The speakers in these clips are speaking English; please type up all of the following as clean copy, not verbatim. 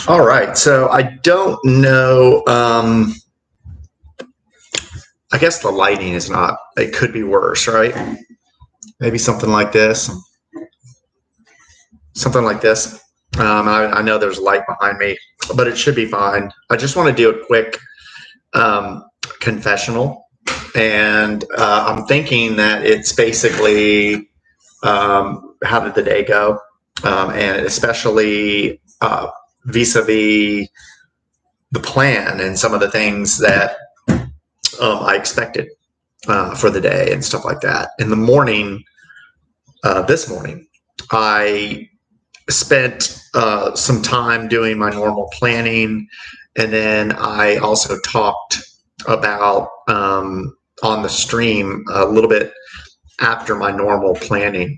All right. So I don't know. I guess the lighting is not, it could be worse, right? Maybe something like this. Something like this. I know there's light behind me, but it should be fine. I just want to do a quick confessional. And I'm thinking that it's basically how did the day go? And especially vis-a-vis the plan and some of the things that I expected for the day and stuff like that. In the morning, this morning, I spent some time doing my normal planning, and then I also talked about on the stream a little bit after my normal planning.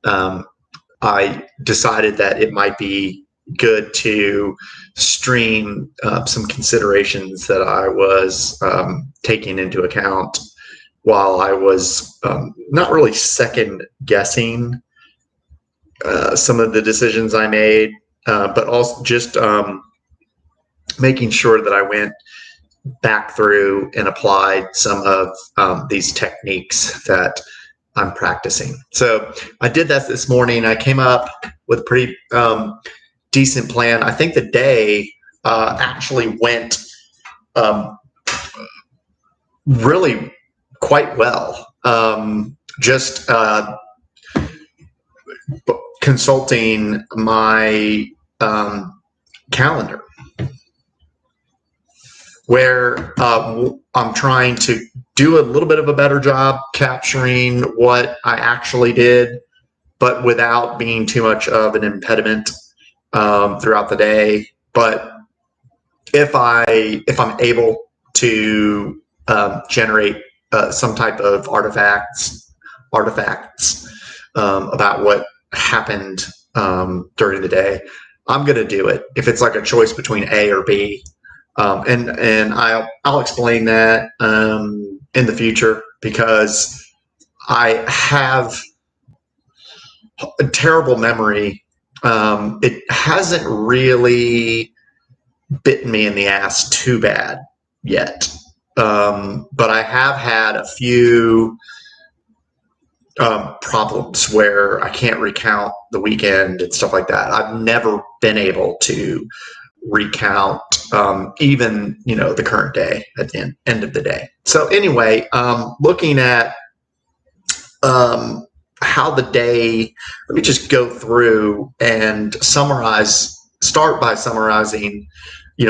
I decided that it might be good to stream some considerations that I was taking into account while I was not really second guessing some of the decisions I made, but also just making sure that I went back through and applied some of these techniques that I'm practicing. So I did that this morning. I came up with a pretty decent plan. I think the day actually went really quite well. Just consulting my calendar, where I'm trying to do a little bit of a better job capturing what I actually did, but without being too much of an impediment throughout the day. But if I'm able to generate some type of artifacts about what happened during the day, I'm going to do it. If it's like a choice between A or B, and I'll explain that in the future, because I have a terrible memory. It hasn't really bitten me in the ass too bad yet, but I have had a few problems where I can't recount the weekend and stuff like that. I've never been able to recount even the current day at the end of the day. So anyway, looking at how the day, let me just go through and start by summarizing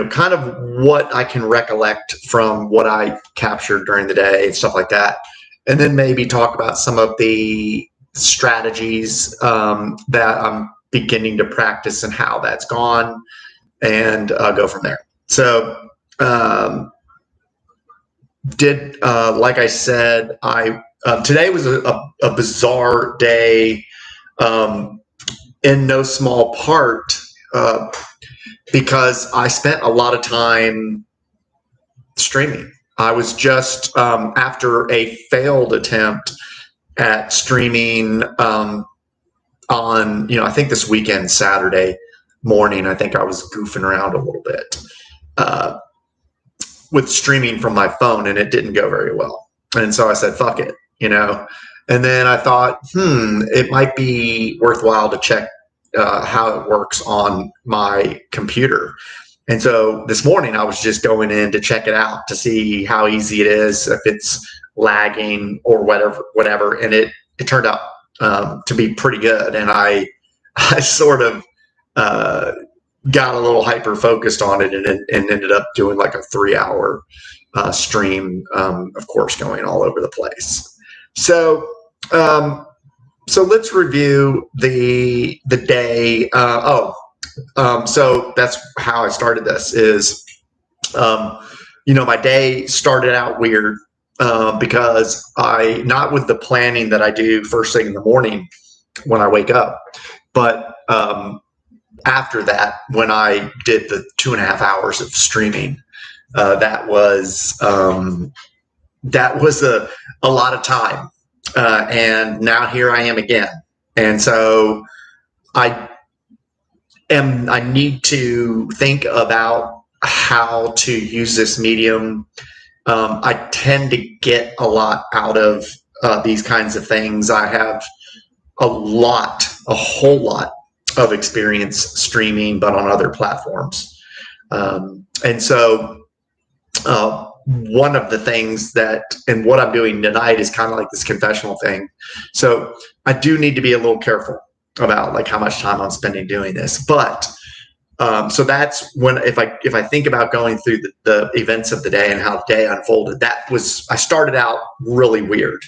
kind of what I can recollect from what I captured during the day and stuff like that, and then maybe talk about some of the strategies that I'm beginning to practice and how that's gone, and go from there. So like I said, today was a bizarre day, in no small part because I spent a lot of time streaming. I was just after a failed attempt at streaming on I think this weekend, Saturday morning, I think I was goofing around a little bit with streaming from my phone, and it didn't go very well. And so I said, fuck it, and then I thought, it might be worthwhile to check how it works on my computer. And so this morning I was just going in to check it out to see how easy it is, if it's lagging or whatever. And it turned out to be pretty good. And I sort of got a little hyper focused on it, and ended up doing like a 3-hour stream, of course, going all over the place. So let's review the day. So that's how I started this. Is my day started out weird because not with the planning that I do first thing in the morning when I wake up, but after that, when I did the 2.5 hours of streaming, that was a lot of time. And now here I am again. And so I I need to think about how to use this medium. I tend to get a lot out of these kinds of things. I have a whole lot of experience streaming, but on other platforms. And so one of the things and what I'm doing tonight is kind of like this confessional thing. So I do need to be a little careful about like how much time I'm spending doing this. But so that's when, if I think about going through the events of the day and how the day unfolded, I started out really weird.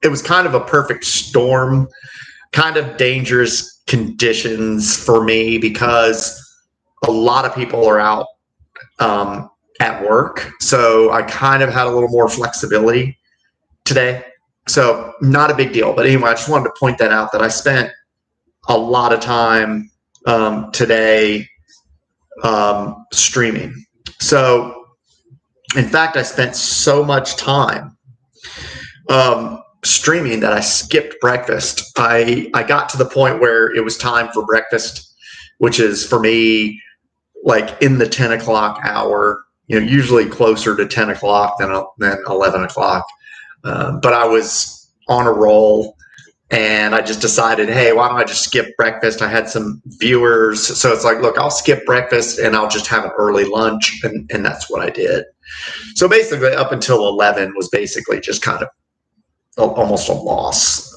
It was kind of a perfect storm, kind of dangerous conditions for me because a lot of people are out at work. So I kind of had a little more flexibility today. So not a big deal. But anyway, I just wanted to point that out, that I spent a lot of time today streaming. So in fact, I spent so much time streaming that I skipped breakfast. I got to the point where it was time for breakfast, which is for me like in the 10 o'clock hour, usually closer to 10 o'clock than 11 o'clock. But I was on a roll and I just decided, hey, why don't I just skip breakfast? I had some viewers. So it's like, look, I'll skip breakfast and I'll just have an early lunch. And that's what I did. So basically up until 11 was basically just kind of almost a loss.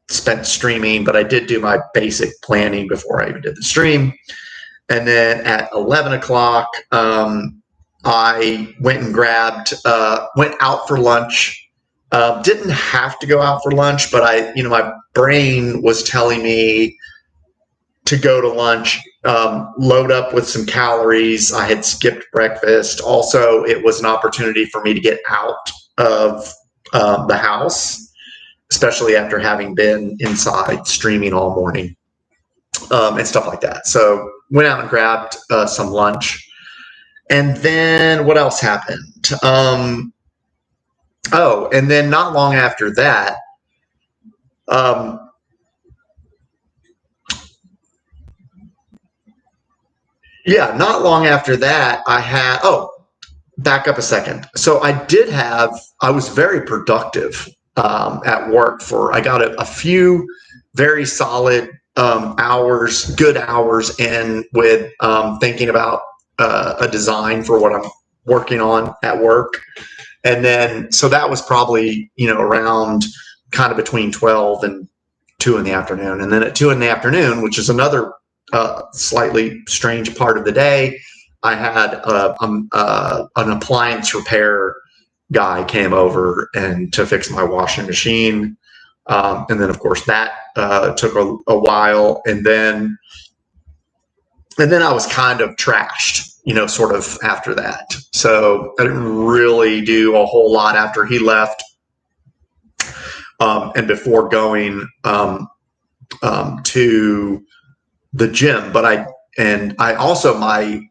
Spent streaming, but I did do my basic planning before I even did the stream. And then at 11 o'clock, I went and went out for lunch. Didn't have to go out for lunch, but my brain was telling me to go to lunch, load up with some calories. I had skipped breakfast. Also, it was an opportunity for me to get out of the house, especially after having been inside streaming all morning and stuff like that. So went out and grabbed some lunch. And then what else happened? And then not long after that, not long after that, back up a second. So I was very productive at work I got a few very solid hours, good hours in with thinking about a design for what I'm working on at work. And then, so that was probably, around kind of between 12 and 2 in the afternoon. And then at 2 in the afternoon, which is another slightly strange part of the day, I had an appliance repair guy came over to fix my washing machine. And then of course that took a while. And then I was kind of trashed, sort of after that. So I didn't really do a whole lot after he left. And before going to the gym, but I also, my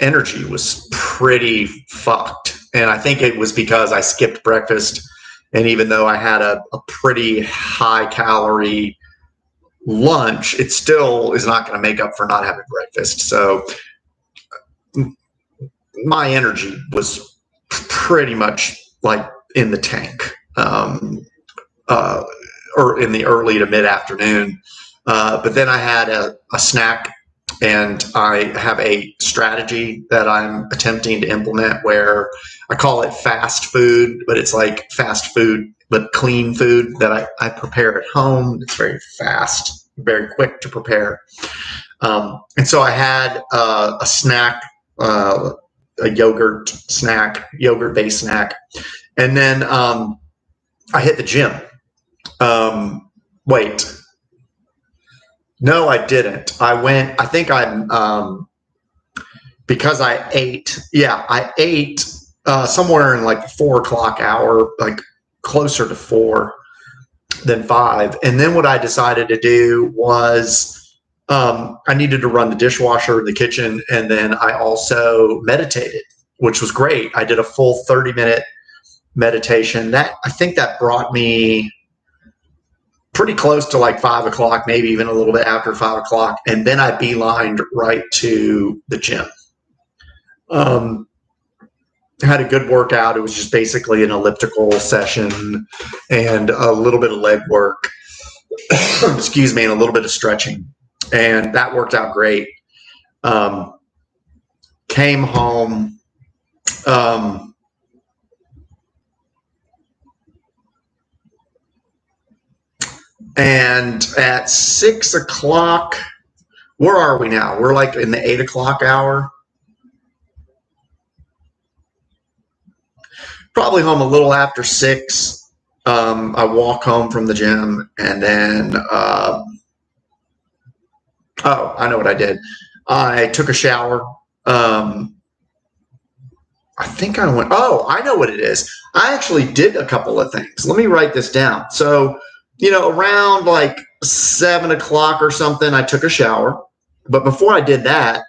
energy was pretty fucked. And I think it was because I skipped breakfast. And even though I had a pretty high calorie lunch, it still is not going to make up for not having breakfast. So my energy was pretty much like in the tank, or in the early to mid afternoon. But then I had a snack, and I have a strategy that I'm attempting to implement where I call it fast food, but it's like fast food, but clean food that I prepare at home. It's very fast, very quick to prepare. And so I had a snack, a yogurt-based snack. And then I hit the gym. Wait. No, I didn't. Because I ate somewhere in like the 4 o'clock hour, like closer to 4 than 5. And then what I decided to do was I needed to run the dishwasher in the kitchen. And then I also meditated, which was great. I did a full 30-minute meditation. I think that brought me pretty close to like 5 o'clock, maybe even a little bit after 5 o'clock. And then I beelined right to the gym. Had a good workout. It was just basically an elliptical session and a little bit of leg work, excuse me, and a little bit of stretching. And that worked out great. Came home. And at 6 o'clock, where are we now? We're like in the 8 o'clock hour. Probably home a little after 6. I walk home from the gym, and then, oh, I know what I did. I took a shower. I think I went, oh, I know what it is. I actually did a couple of things. Let me write this down. So, around like 7 o'clock or something, I took a shower. But before I did that,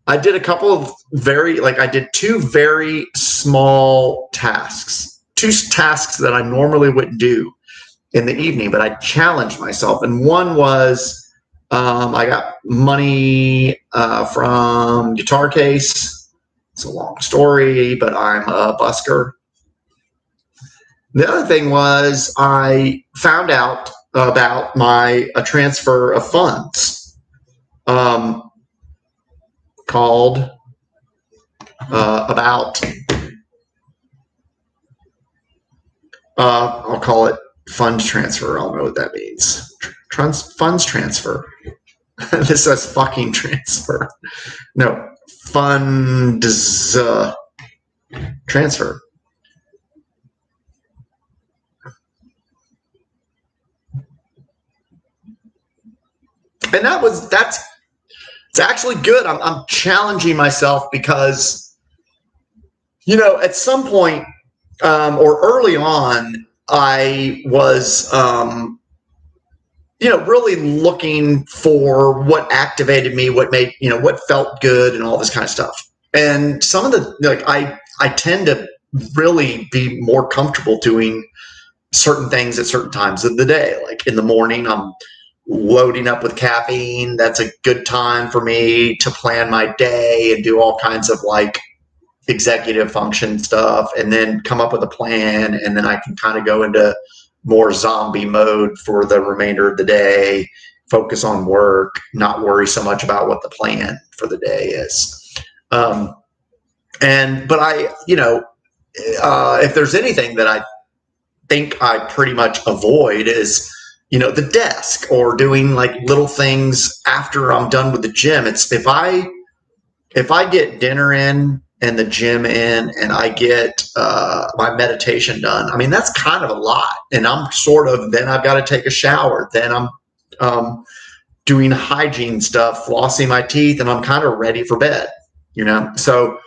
I did a couple of I did 2 very small tasks, 2 tasks that I normally wouldn't do in the evening, but I challenged myself. And one was, I got money from Guitar Case. It's a long story, but I'm a busker. The other thing was I found out about a transfer of funds called I'll call it funds transfer. I don't know what that means. Funds transfer. This says fucking transfer. No, funds transfer. And it's actually good. I'm challenging myself because, at some point or early on, I was, really looking for what activated me, what made, what felt good and all this kind of stuff. And some of the, I tend to really be more comfortable doing certain things at certain times of the day. Like in the morning, I'm loading up with caffeine. That's a good time for me to plan my day and do all kinds of executive function stuff, and then come up with a plan. And then I can kind of go into more zombie mode for the remainder of the day, focus on work, not worry so much about what the plan for the day is. But I, if there's anything that I think I pretty much avoid is, the desk or doing little things after I'm done with the gym. It's if I get dinner in and the gym in and I get my meditation done, I mean, that's kind of a lot. And then I've got to take a shower. Then I'm doing hygiene stuff, flossing my teeth, and I'm kind of ready for bed, So,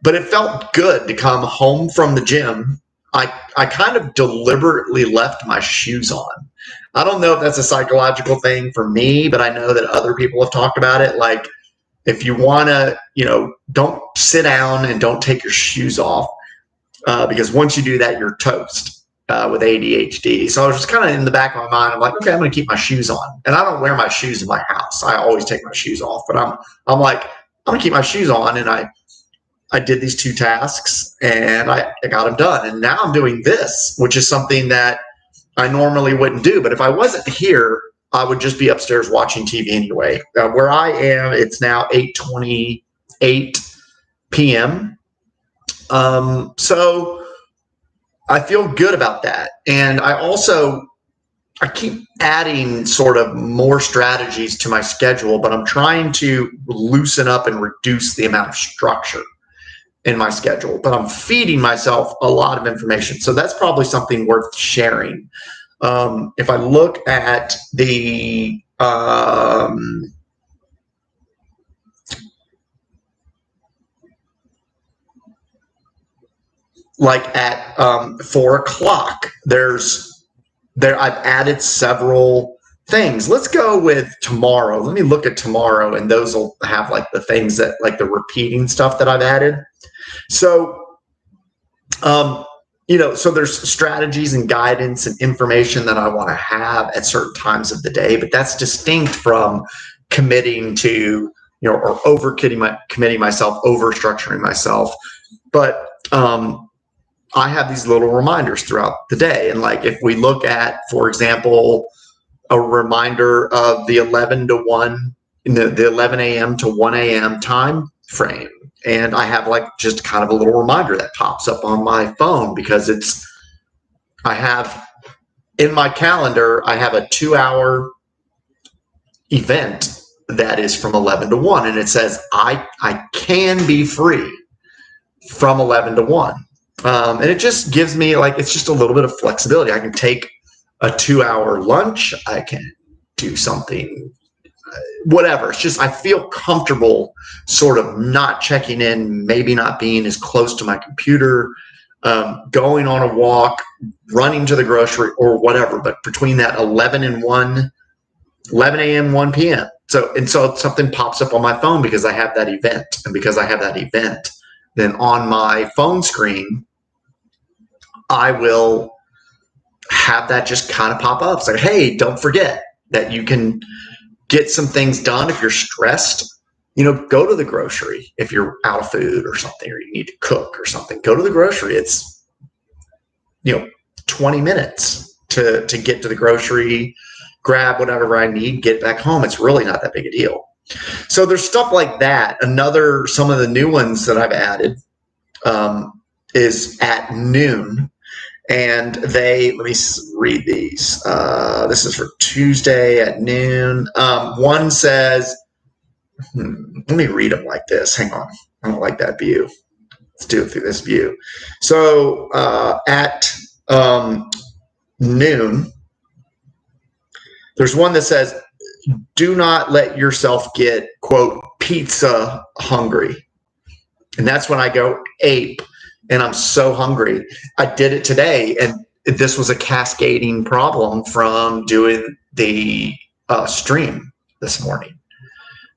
but it felt good to come home from the gym. I kind of deliberately left my shoes on. I don't know if that's a psychological thing for me, but I know that other people have talked about it. If you want to, don't sit down and don't take your shoes off because once you do that, you're toast with ADHD. So I was just kind of in the back of my mind. I'm like, okay, I'm going to keep my shoes on. And I don't wear my shoes in my house. I always take my shoes off. But I'm like, I'm going to keep my shoes on. And I did these 2 tasks and I got them done. And now I'm doing this, which is something that I normally wouldn't do. But if I wasn't here, I would just be upstairs watching TV anyway. Where I am, it's now 8:28 p.m. So I feel good about that. And I keep adding sort of more strategies to my schedule, but I'm trying to loosen up and reduce the amount of structure in my schedule, but I'm feeding myself a lot of information. So that's probably something worth sharing. If I look at the at 4 o'clock, I've added several things. Let's go with tomorrow. Let me look at tomorrow, and those will have the things that the repeating stuff that I've added. So so there's strategies and guidance and information that I want to have at certain times of the day, but that's distinct from committing to, or committing myself, over structuring myself. But I have these little reminders throughout the day. And like, if we look at, for example, a reminder of the 11 to 1, the 11 a.m. to 1 a.m. time frame. And I have like just kind of a little reminder that pops up on my phone because I have in my calendar, I have a 2-hour event that is from 11 to 1. And it says I can be free from 11 to 1. And it just gives me it's just a little bit of flexibility. I can take a 2-hour lunch. I can do something, whatever. It's just, I feel comfortable sort of not checking in, maybe not being as close to my computer, going on a walk, running to the grocery or whatever. But between that 11 and 1, 11 a.m., 1 p.m. So something pops up on my phone because I have that event. And because I have that event, then on my phone screen, I will have that just kind of pop up. It's like, hey, don't forget that you can get some things done if you're stressed. Go to the grocery if you're out of food or something, or you need to cook or something. Go to the grocery. It's 20 minutes to get to the grocery, grab whatever I need, get back home. It's really not that big a deal. So there's stuff like that. Some of the new ones that I've added is at noon. And let me read these. This is for Tuesday at noon. One says, let me read them like this. Hang on. I don't like that view. Let's do it through this view. So at noon, there's one that says, do not let yourself get, quote, pizza hungry. And that's when I go ape. And I'm so hungry. I did it today, and this was a cascading problem from doing the stream this morning.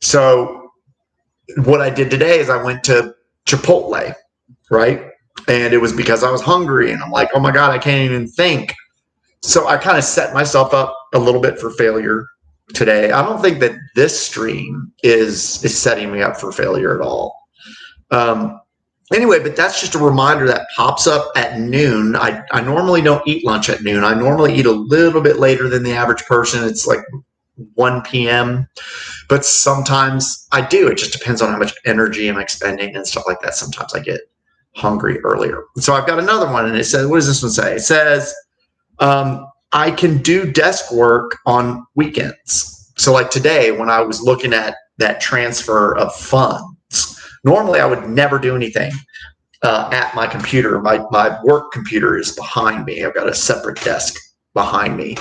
So what I did today is I went to Chipotle, right? And it was because I was hungry, and I'm like, oh my God, I can't even think. So I kind of set myself up a little bit for failure today. I don't think that this stream is setting me up for failure at all. Anyway, but that's just a reminder that pops up at noon. I normally don't eat lunch at noon. I normally eat a little bit later than the average person. It's like 1 p.m. But sometimes I do. It just depends on how much energy I'm expending and stuff like that. Sometimes I get hungry earlier. So I've got another one, and it says, what does this one say? It says, I can do desk work on weekends. So like today, when I was looking at that transfer of funds, normally I would never do anything at my computer. My work computer is behind me. I've got a separate desk behind me.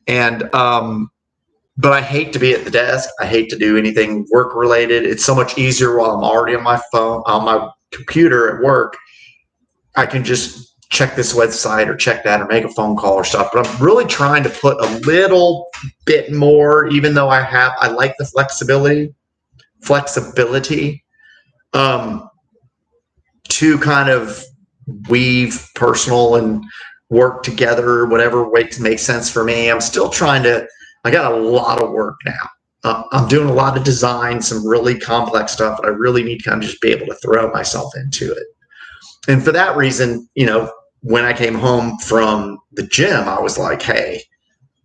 And but I hate to be at the desk. I hate to do anything work related. It's so much easier while I'm already on my phone, on my computer at work. I can just check this website or check that or make a phone call or stuff. But I'm really trying to put a little bit more, even though I like the flexibility, to kind of weave personal and work together, whatever makes sense for me. I'm still I got a lot of work now. I'm doing a lot of design, some really complex stuff, and I really need to kind of just be able to throw myself into it. And for that reason, when I came home from the gym, I was like, hey,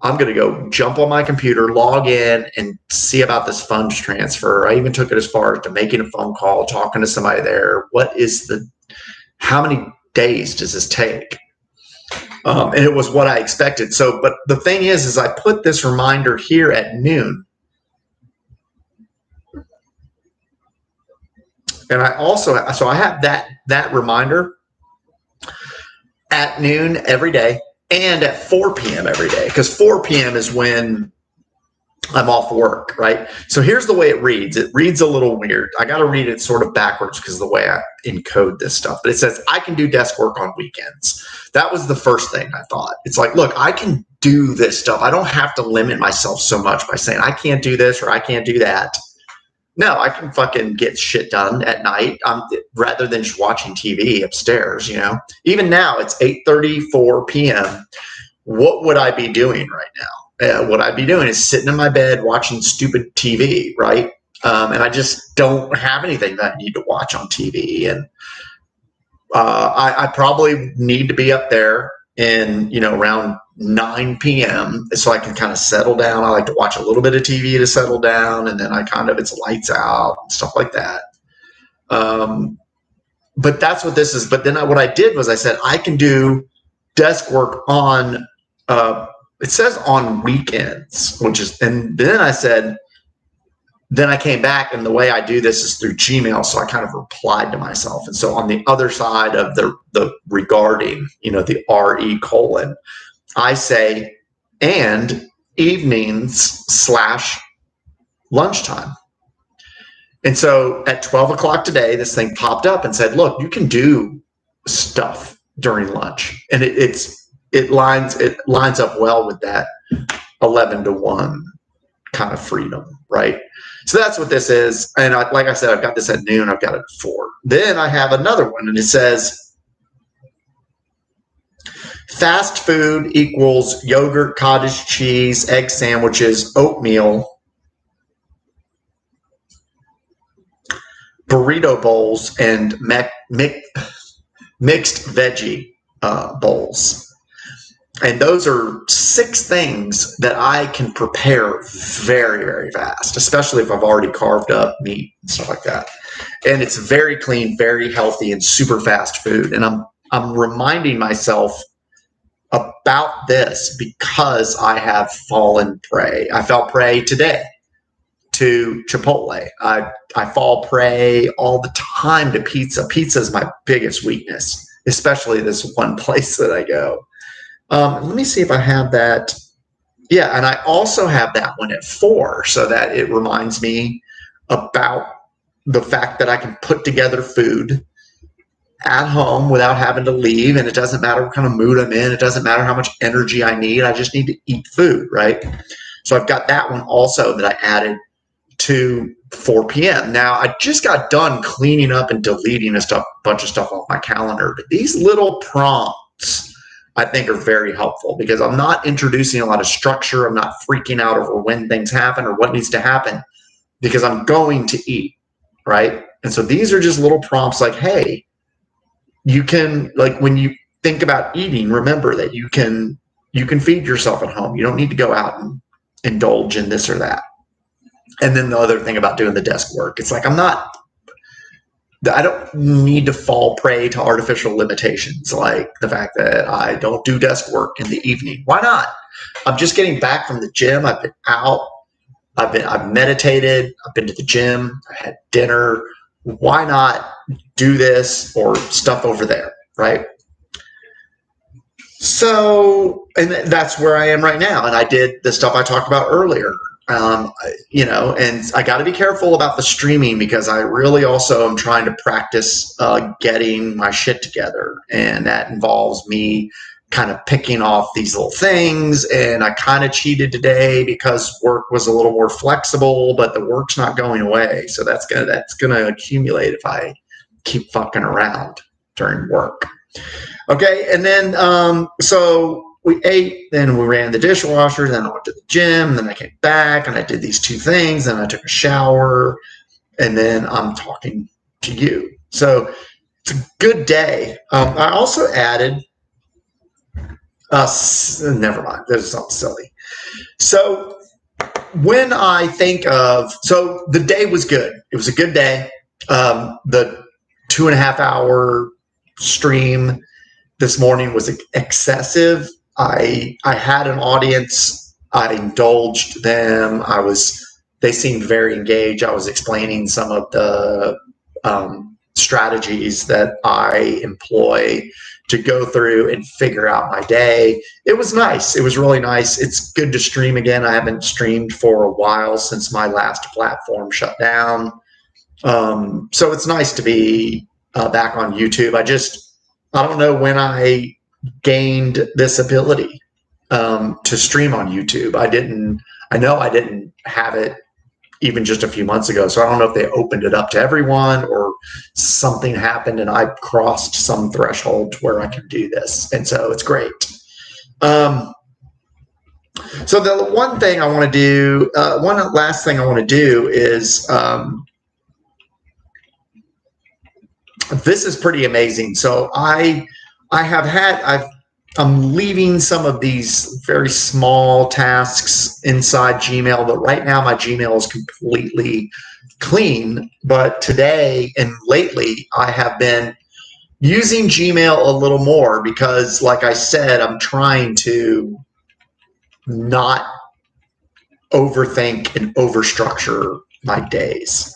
I'm going to go jump on my computer, log in, and see about this funds transfer. I even took it as far as to making a phone call, talking to somebody there. How many days does this take? And it was what I expected. So, but the thing is I put this reminder here at noon. And I have that reminder at noon every day and at 4 p.m. every day, because 4 p.m. is when I'm off work, right? So here's the way it reads. It reads a little weird. I got to read it sort of backwards because of the way I encode this stuff. But it says, I can do desk work on weekends. That was the first thing I thought. It's like, look, I can do this stuff. I don't have to limit myself so much by saying I can't do this or I can't do that. No, I can fucking get shit done at night rather than just watching TV upstairs, you know. Even now, it's 8:34 p.m. What would I be doing right now? What I'd be doing is sitting in my bed watching stupid TV, right? And I just don't have anything that I need to watch on TV. And I probably need to be up there in, you know, around 9 p.m. so I can kind of settle down. I like to watch a little bit of TV to settle down, and then it's lights out and stuff like that. But that's what this is. But then what I did was I said I can do desk work on it says on weekends, and then I said, then I came back, and the way I do this is through Gmail. So I kind of replied to myself. And so on the other side of the regarding, you know, the RE : I say, and evenings / lunchtime. And so at 12 o'clock today, this thing popped up and said, look, you can do stuff during lunch. And it lines up well with that 11 to 1 kind of freedom, right? So that's what this is. And like I said, I've got this at noon. I've got it at 4. Then I have another one, and it says fast food equals yogurt, cottage cheese, egg sandwiches, oatmeal, burrito bowls, and mixed veggie bowls. And those are 6 things that I can prepare very, very fast, especially if I've already carved up meat and stuff like that. And it's very clean, very healthy, and super fast food. And I'm reminding myself about this because I have fallen prey. I fell prey today to Chipotle. I fall prey all the time to pizza. Pizza is my biggest weakness, especially this one place that I go. Let me see if I have that. Yeah, and I also have that one at 4, so that it reminds me about the fact that I can put together food at home without having to leave, and it doesn't matter what kind of mood I'm in. It doesn't matter how much energy I need. I just need to eat food, right? So I've got that one also that I added to 4 p.m. Now, I just got done cleaning up and deleting a bunch of stuff off my calendar, but these little prompts I think are very helpful because I'm not introducing a lot of structure. I'm not freaking out over when things happen or what needs to happen because I'm going to eat, right? And so these are just little prompts like, hey, you can, like when you think about eating, remember that you can feed yourself at home. You don't need to go out and indulge in this or that. And then the other thing about doing the desk work, it's like I don't need to fall prey to artificial limitations like the fact that I don't do desk work in the evening. Why not? I'm just getting back from the gym. I've been out. I've meditated. I've been to the gym. I had dinner. Why not do this or stuff over there, right? So, and that's where I am right now. And I did the stuff I talked about earlier. You know, and I got to be careful about the streaming because I really also am trying to practice getting my shit together. And that involves me kind of picking off these little things. And I kind of cheated today because work was a little more flexible, but the work's not going away. So that's gonna accumulate if I keep fucking around during work. Okay, and then so we ate, then we ran the dishwasher, then I went to the gym, then I came back and I did these 2 things, then I took a shower, and then I'm talking to you. So it's a good day. I also added, never mind, this is something silly. So when I think of, so the day was good. It was a good day. The 2.5 hour stream this morning was excessive. I had an audience. I indulged them. They seemed very engaged. I was explaining some of the strategies that I employ to go through and figure out my day. It was nice. It was really nice. It's good to stream again. I haven't streamed for a while since my last platform shut down. So it's nice to be back on YouTube. I don't know when I gained this ability to stream on YouTube. I know I didn't have it even just a few months ago. So I don't know if they opened it up to everyone or something happened and I crossed some threshold where I can do this. And so it's great. So the one thing I want to do, one last thing I want to do is, this is pretty amazing. So I'm leaving some of these very small tasks inside Gmail, but right now my Gmail is completely clean. But today and lately, I have been using Gmail a little more because, like I said, I'm trying to not overthink and overstructure my days.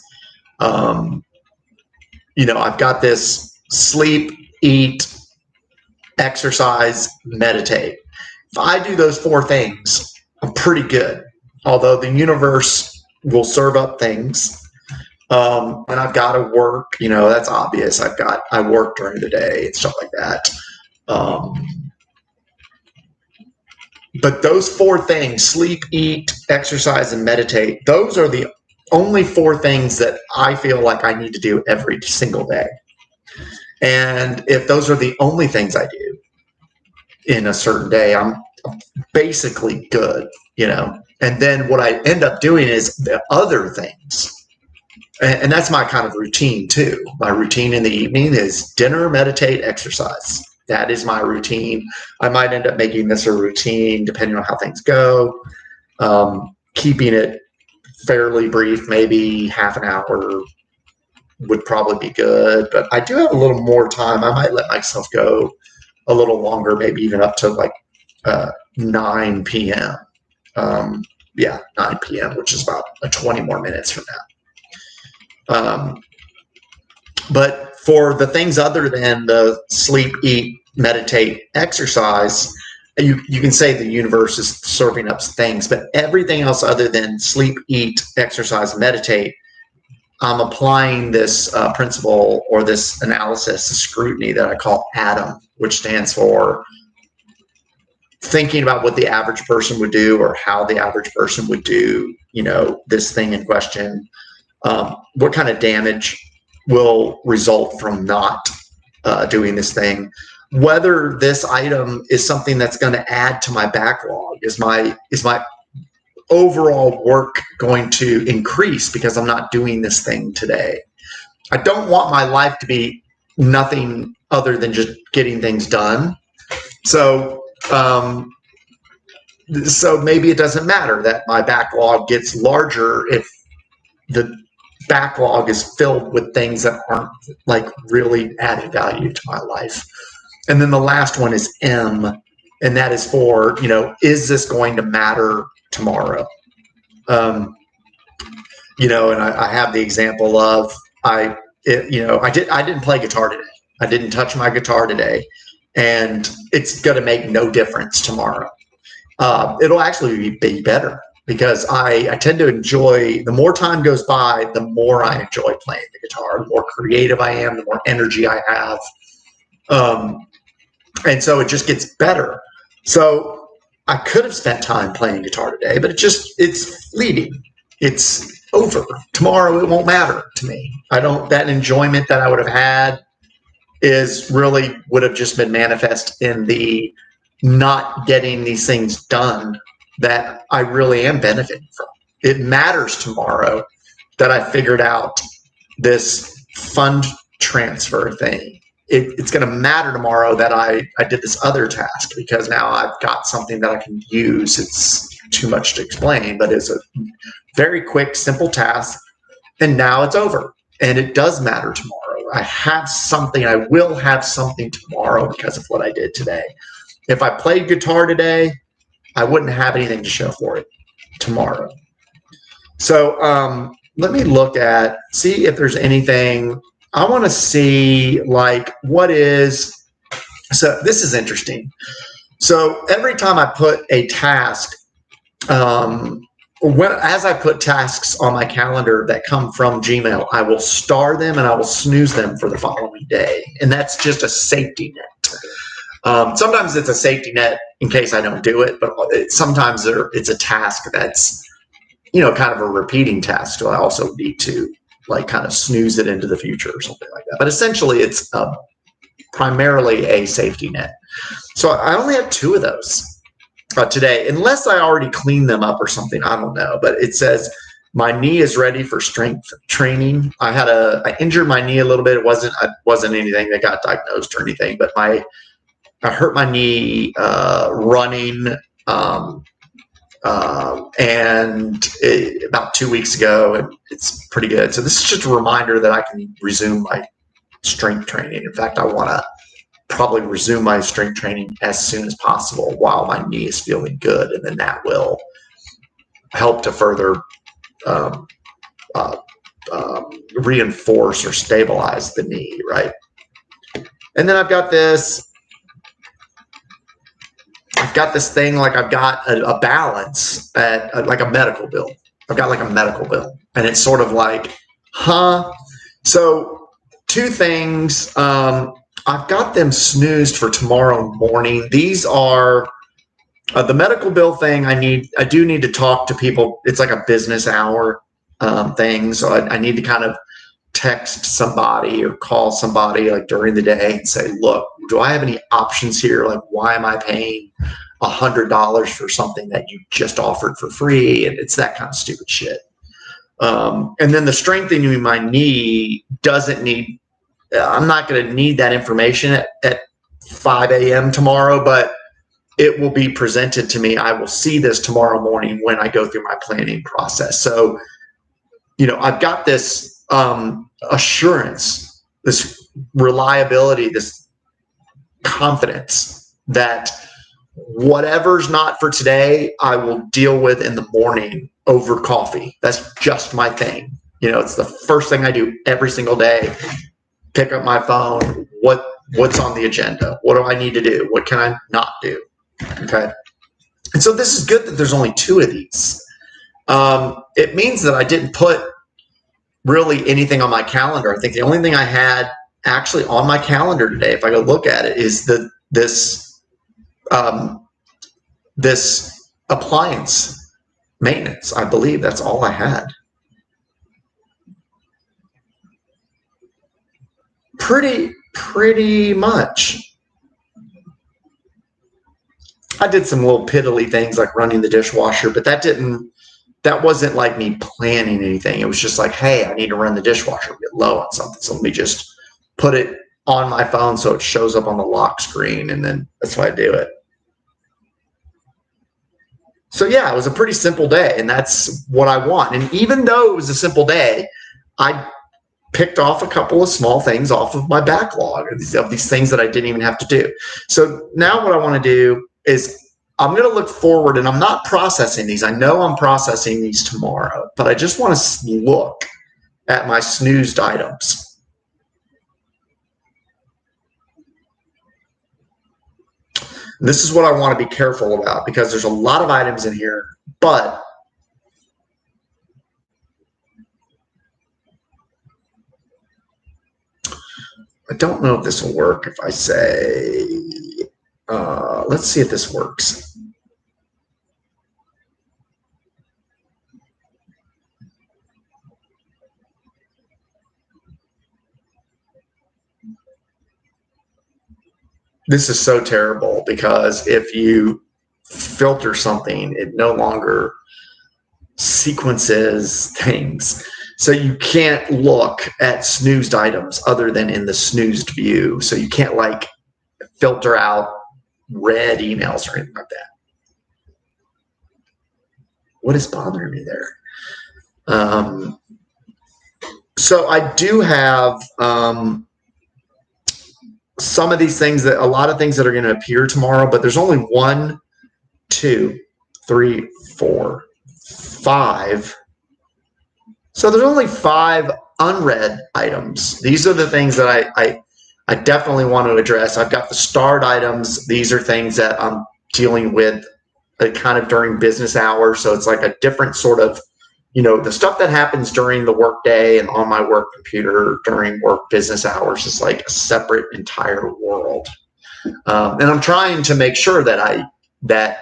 I've got this sleep, eat, exercise, meditate. If I do those 4 things, I'm pretty good. Although the universe will serve up things. And I've got to work, that's obvious. I work during the day and stuff like that. But those 4 things, sleep, eat, exercise, and meditate, those are the only 4 things that I feel like I need to do every single day. And if those are the only things I do in a certain day, I'm basically good, And then what I end up doing is the other things. And that's my kind of routine too. My routine in the evening is dinner, meditate, exercise. That is my routine. I might end up making this a routine depending on how things go. Keeping it fairly brief, maybe half an hour would probably be good. But I do have a little more time. I might let myself go a little longer, maybe even up to like 9 p.m. 9 p.m., which is about 20 more minutes from now. But for the things other than the sleep, eat, meditate, exercise, you can say the universe is serving up things, but everything else other than sleep, eat, exercise, meditate, I'm applying this principle or this analysis, this scrutiny that I call ADAM, which stands for thinking about what the average person would do or how the average person would do, this thing in question. What kind of damage will result from not doing this thing? Whether this item is something that's going to add to my backlog. Is my overall work going to increase because I'm not doing this thing today? I don't want my life to be nothing other than just getting things done. So maybe it doesn't matter that my backlog gets larger if the backlog is filled with things that aren't like really added value to my life. And then the last one is M, and that is for, is this going to matter tomorrow? And I have the example of I didn't play guitar today. I didn't touch my guitar today, and it's going to make no difference tomorrow. It'll actually be better because I tend to enjoy, the more time goes by, the more I enjoy playing the guitar, the more creative I am, the more energy I have. And so it just gets better. So I could have spent time playing guitar today, but it's fleeting. It's over. Tomorrow it won't matter to me. That enjoyment that I would have had would have just been manifest in the not getting these things done that I really am benefiting from. It matters tomorrow that I figured out this fund transfer thing. It's going to matter tomorrow that I did this other task because now I've got something that I can use. It's too much to explain, but it's a very quick, simple task. And now it's over. And it does matter tomorrow. I will have something tomorrow because of what I did today. If I played guitar today, I wouldn't have anything to show for it tomorrow. So let me see if there's anything. I want to see so this is interesting. So every time I put a task, as I put tasks on my calendar that come from Gmail, I will star them and I will snooze them for the following day. And that's just a safety net. Sometimes it's a safety net in case I don't do it, but sometimes it's a task that's kind of a repeating task. So I also need to like kind of snooze it into the future or something like that. But essentially, it's primarily a safety net. So I only have 2 of those today, unless I already cleaned them up or something. I don't know. But it says my knee is ready for strength training. I injured my knee a little bit. It wasn't anything that got diagnosed or anything, but I hurt my knee running. About 2 weeks ago, and it's pretty good. So this is just a reminder that I can resume my strength training. In fact, I want to probably resume my strength training as soon as possible while my knee is feeling good, and then that will help to further reinforce or stabilize the knee, right? And then I've got this thing, like I've got a balance at like a medical bill. I've got like a medical bill, and it's sort of like, So 2 things. I've got them snoozed for tomorrow morning. These are the medical bill thing. I do need to talk to people. It's like a business hour thing. So I need to kind of text somebody or call somebody like during the day and say, look, do I have any options here? Like, why am I paying $100 for something that you just offered for free? And it's that kind of stupid shit. And then the strengthening my knee doesn't need, I'm not going to need that information at 5 a.m. tomorrow, but it will be presented to me. I will see this tomorrow morning when I go through my planning process. So, I've got this assurance, this reliability, this confidence that whatever's not for today, I will deal with in the morning over coffee. That's just my thing. It's the first thing I do every single day. Pick up my phone. What's on the agenda? What do I need to do? What can I not do? Okay. And so this is good that there's only 2 of these. It means that I didn't put really anything on my calendar. I think the only thing I had actually on my calendar today, if I go look at it, is this appliance maintenance. I believe that's all I had. Pretty much. I did some little piddly things like running the dishwasher, but that wasn't like me planning anything. It was just like, hey, I need to run the dishwasher, get low on something. So let me just put it on my phone so it shows up on the lock screen, and then that's why I do it. So yeah, it was a pretty simple day, and that's what I want. And even though it was a simple day, I picked off a couple of small things off of my backlog of these things that I didn't even have to do. So now what I want to do is I'm going to look forward, and I'm not processing these. I know I'm processing these tomorrow, but I just want to look at my snoozed items. And this is what I want to be careful about, because there's a lot of items in here, but I don't know if this will work if I say, let's see if this works. This is so terrible, because if you filter something, it no longer sequences things. So you can't look at snoozed items other than in the snoozed view. So you can't like filter out read emails or anything like that. What is bothering me there? So I do have some of these things, that a lot of things that are going to appear tomorrow, but there's only 1, 2, 3, 4, 5. So there's only 5 unread items. These are the things that I definitely want to address. I've got the starred items. These are things that I'm dealing with kind of during business hours. So it's like a different sort of, the stuff that happens during the workday and on my work computer during work business hours is like a separate entire world. And I'm trying to make sure that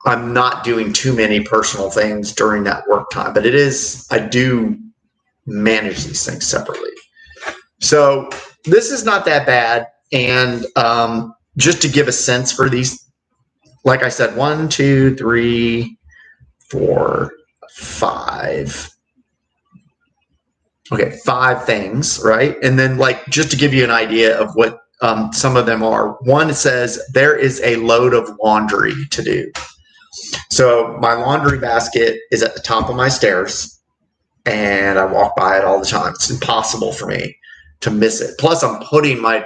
I'm not doing too many personal things during that work time, but I do manage these things separately. So this is not that bad. And just to give a sense for these, like I said, 1, 2, 3, 4, 5. Okay, 5 things, right? And then like just to give you an idea of what some of them are. One says there is a load of laundry to do. So my laundry basket is at the top of my stairs, and I walk by it all the time. It's impossible for me to miss it. Plus, I'm putting my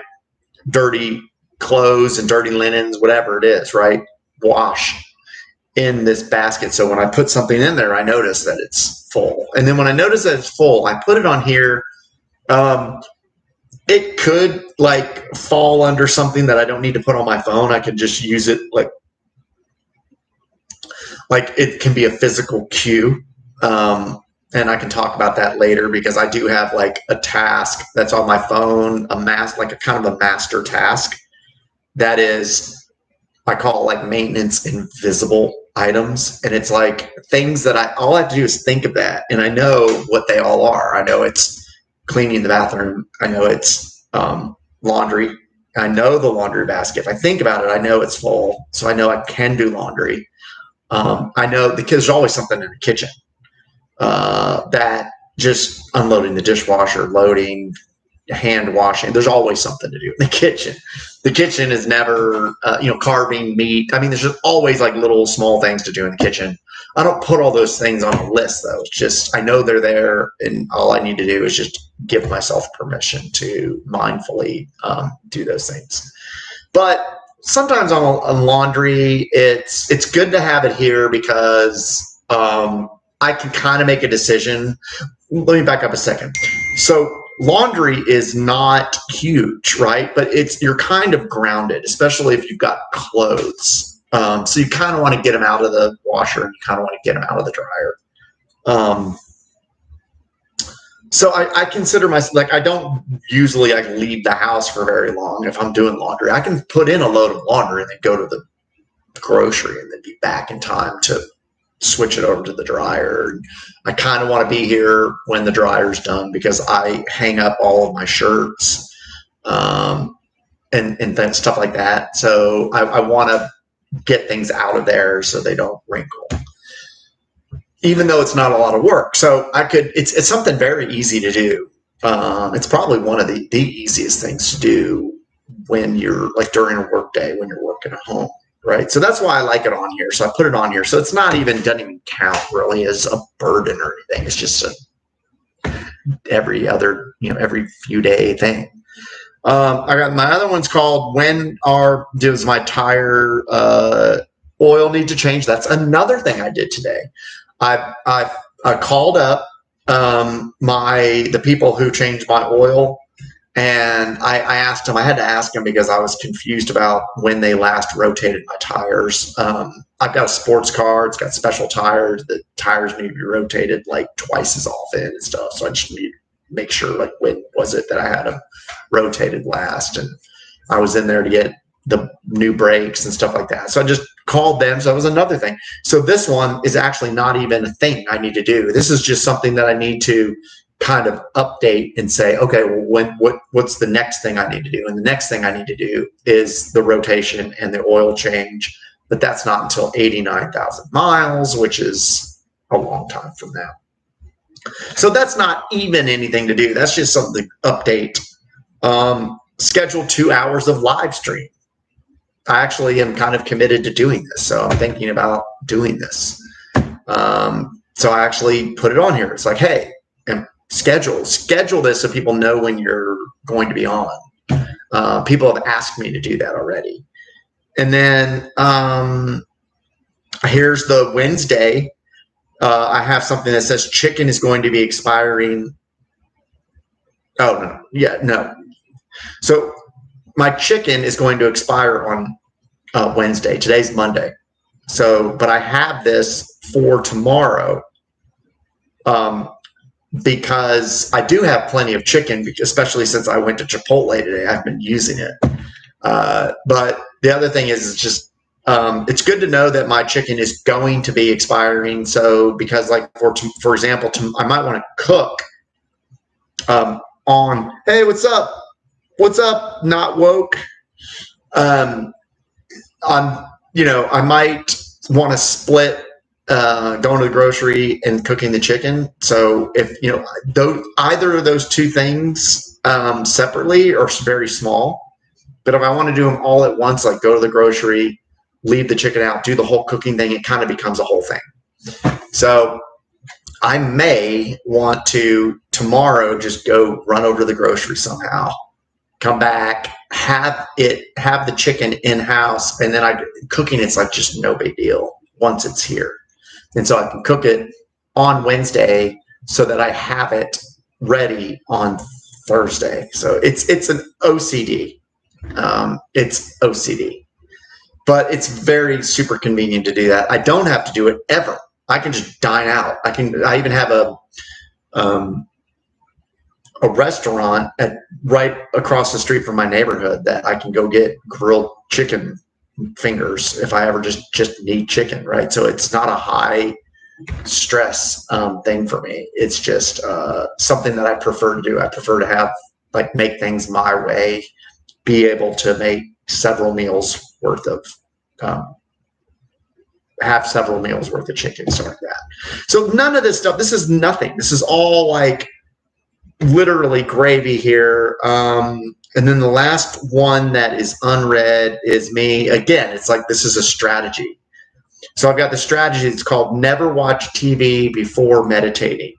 dirty clothes and dirty linens, whatever it is, right, wash in this basket. So when I put something in there, I notice that it's full. And then when I notice that it's full, I put it on here. It could like fall under something that I don't need to put on my phone. I could just use it like it can be a physical cue. And I can talk about that later because I do have like a task that's on my phone, like a kind of a master task that is, I call it like maintenance invisible items. And it's like things that all I have to do is think of that. And I know what they all are. I know it's cleaning the bathroom. I know it's laundry. I know the laundry basket. If I think about it, I know it's full. So I know I can do laundry. I know because there's always something in the kitchen that just unloading the dishwasher, loading, hand washing. There's always something to do in the kitchen. The kitchen is never, carving meat. I mean, there's just always like little small things to do in the kitchen. I don't put all those things on a list though. It's just, I know they're there and all I need to do is just give myself permission to mindfully do those things. But sometimes on laundry, it's good to have it here because I can kind of make a decision. Let me back up a second. So laundry is not huge, right? But you're kind of grounded, especially if you've got clothes. So you kind of want to get them out of the washer and you kind of want to get them out of the dryer. So I consider myself, like, I don't usually like leave the house for very long if I'm doing laundry. I can put in a load of laundry and then go to the grocery and then be back in time to switch it over to the dryer. I kind of want to be here when the dryer's done because I hang up all of my shirts and then stuff like that. So I want to get things out of there so they don't wrinkle, even though it's not a lot of work. So it's something very easy to do. It's probably one of the easiest things to do when you're like during a work day, when you're working at home. Right. So that's why I like it on here. So I put it on here. So it's doesn't even count really as a burden or anything. It's just every few day thing. I got my other one's called does my tire oil need to change? That's another thing I did today. I called up the people who changed my oil. And I asked them, I had to ask them because I was confused about when they last rotated my tires. I've got a sports car. It's got special tires. The tires need to be rotated like twice as often and stuff. So I just need to make sure, like, when was it that I had them rotated last? And I was in there to get the new brakes and stuff like that. So I just called them. So that was another thing. So this one is actually not even a thing I need to do. This is just something that I need to kind of update and say, okay, well, what's the next thing I need to do? And the next thing I need to do is the rotation and the oil change, but that's not until 89,000 miles, which is a long time from now. So that's not even anything to do. That's just something to update. Schedule 2 hours of live stream. I actually am kind of committed to doing this. So I'm thinking about doing this. So I actually put it on here. It's like, hey, and schedule this so people know when you're going to be on. People have asked me to do that already. And then here's the Wednesday. I have something that says chicken is going to be expiring. Oh, no. Yeah, no. So my chicken is going to expire on Wednesday. Today's Monday. So, but I have this for tomorrow. Because I do have plenty of chicken, especially since I went to Chipotle today. I've been using it. But the other thing is, it's just it's good to know that my chicken is going to be expiring. So because like for example, I might want to cook on, hey, what's up? What's up? Not woke. I might want to split going to the grocery and cooking the chicken. So if either of those two things separately are very small, but if I want to do them all at once, like go to the grocery, leave the chicken out, do the whole cooking thing, it kind of becomes a whole thing. So I may want to tomorrow just go run over to the grocery somehow, come back, have the chicken in house, and then cooking it's like just no big deal once it's here. And so I can cook it on Wednesday so that I have it ready on Thursday. So it's an OCD. It's OCD. But it's very super convenient to do that. I don't have to do it ever. I can just dine out. I even have a restaurant right across the street from my neighborhood that I can go get grilled chicken fingers if I ever just need chicken, right? So it's not a high stress thing for me. It's just something that I prefer to do. I prefer to have make things my way, be able to make several meals worth of chicken, stuff like that. So none of this stuff, this is nothing. This is all like literally gravy here. And then the last one that is unread is me. Again, it's like this is a strategy. So I've got the strategy. It's called never watch TV before meditating.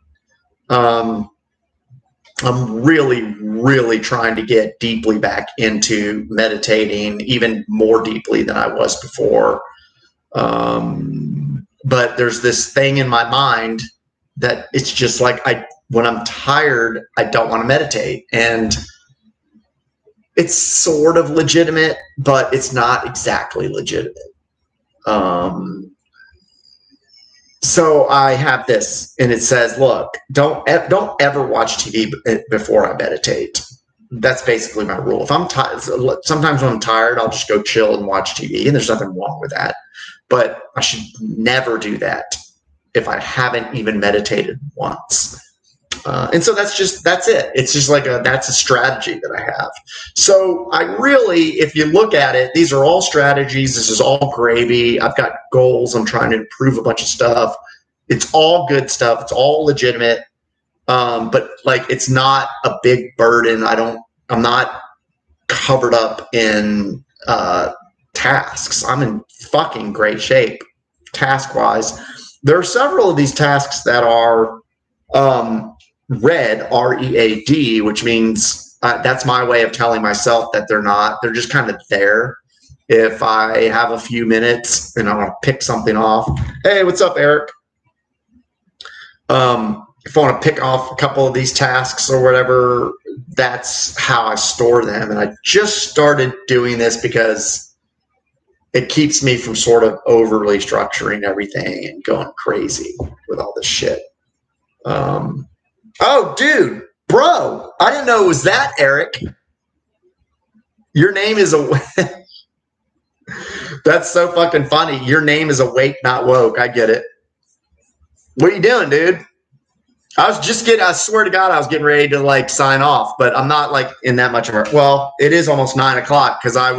I'm really, really trying to get deeply back into meditating, even more deeply than I was before. But there's this thing in my mind that it's just like when I'm tired, I don't want to meditate. And it's sort of legitimate, but it's not exactly legitimate. So I have this, and it says, look, don't ever watch TV before I meditate. That's basically my rule. If I'm tired, sometimes when I'm tired, I'll just go chill and watch TV, and there's nothing wrong with that. But I should never do that if I haven't even meditated once. And so that's it. It's just that's a strategy that I have. So I really, if you look at it, these are all strategies. This is all gravy. I've got goals. I'm trying to improve a bunch of stuff. It's all good stuff. It's all legitimate. But it's not a big burden. I'm not covered up in tasks. I'm in fucking great shape task wise. There are several of these tasks that are read, READ, which means that's my way of telling myself that they're just kind of there. If I have a few minutes and I want to pick something off, hey, what's up, Eric? If I want to pick off a couple of these tasks or whatever, that's how I store them. And I just started doing this because it keeps me from sort of overly structuring everything and going crazy with all this shit. Oh, dude, bro, I didn't know it was that, Eric. Your name is That's so fucking funny. Your name is Awake, Not Woke. I get it. What are you doing, dude? I swear to God, I was getting ready to sign off, but I'm not in that much of a, well, it is almost 9 o'clock because I've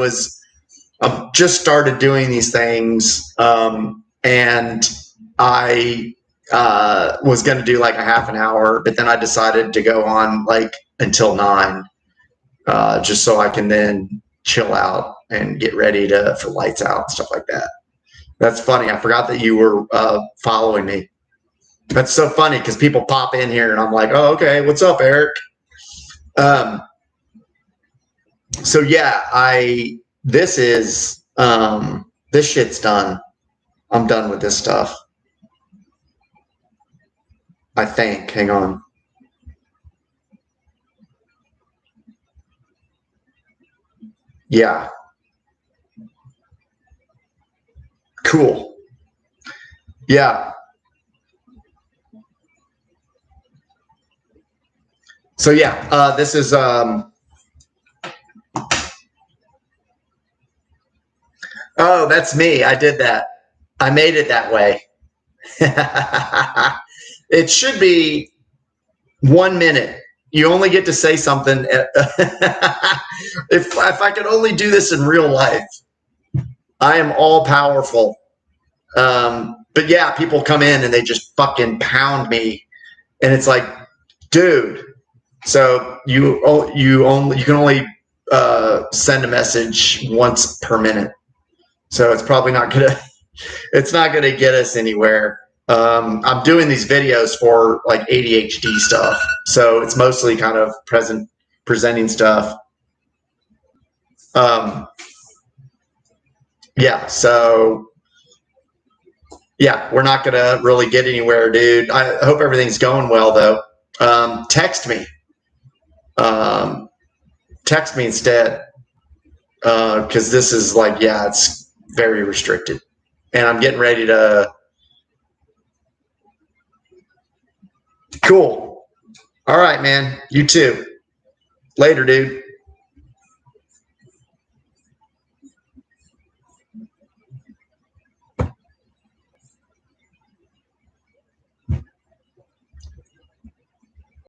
just started doing these things. And I was going to do a half an hour, but then I decided to go on until 9, just so I can then chill out and get ready for lights out and stuff like that. That's funny. I forgot that you were following me. That's so funny because people pop in here and I'm like, oh, okay, what's up, Eric? So yeah, this shit's done. I'm done with this stuff. I think. Hang on. Yeah. Cool. Yeah. So yeah, this is Oh, that's me. I did that. I made it that way. It should be 1 minute. You only get to say something. If I could only do this in real life, I am all powerful. But yeah, people come in and they just fucking pound me, and it's like, dude. So you can only send a message once per minute. So it's probably not gonna get us anywhere. I'm doing these videos for like ADHD stuff, so it's mostly kind of presenting stuff. Yeah, so yeah, we're not gonna really get anywhere, dude. I hope everything's going well though. Text me. Text me instead, because this is like, yeah, it's very restricted, and I'm getting ready to. Cool. All right, man. You too. Later, dude.